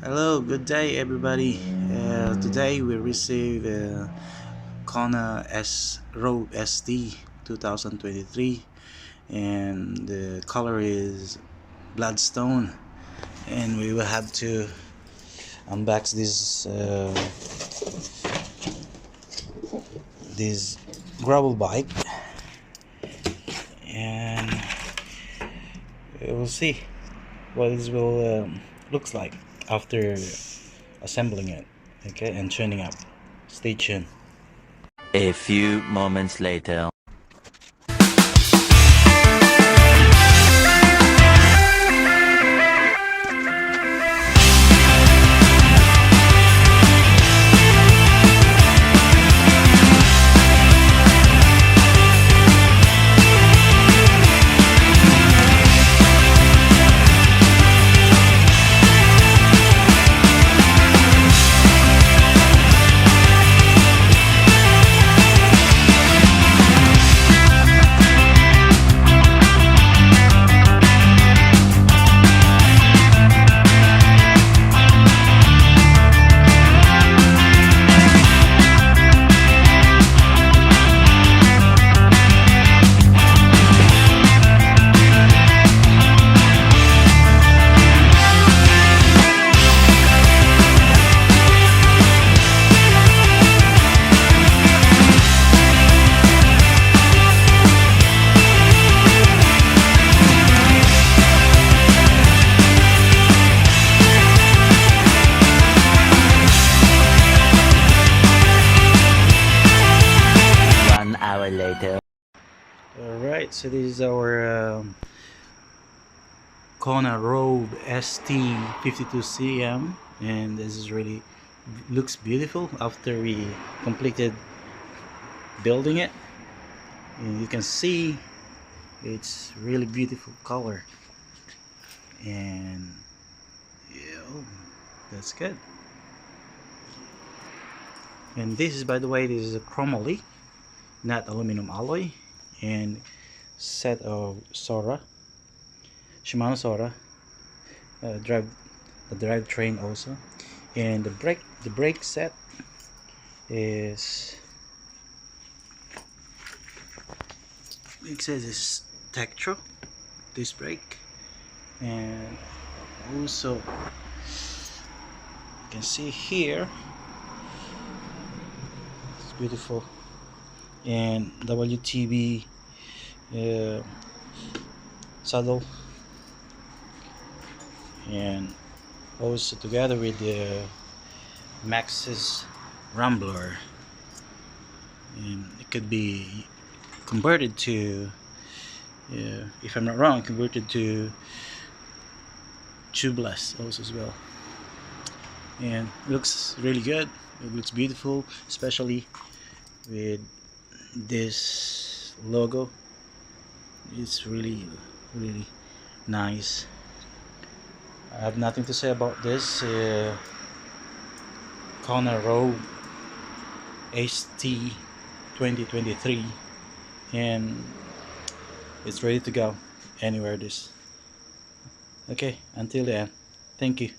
Hello, good day everybody. Today we receive KONA ROVE ST 2023 and the color is bloodstone, and we will have to unbox this gravel bike, and we will see what this will looks like after assembling it, okay, and tuning up. Stay tuned. A few moments later. Later. Alright, so this is our KONA ROVE ST 52cm, and this is really looks beautiful after we completed building it. And you can see it's really beautiful color, and yeah, that's good. And this is, by the way, this is a Cromoly, not aluminum alloy, and set of Sora, Shimano Sora, the drive train also, and the brake set is, it says it's Tektro, this brake, and also you can see here it's beautiful, and WTB saddle, and also together with the Maxxis Rambler, and it could be converted to, if I'm not wrong, converted to tubeless also as well. And it looks really good, it looks beautiful, especially with this logo. It's really nice. I have nothing to say about this KONA ROVE ST 2023, and it's ready to go anywhere. This okay, until then, thank you.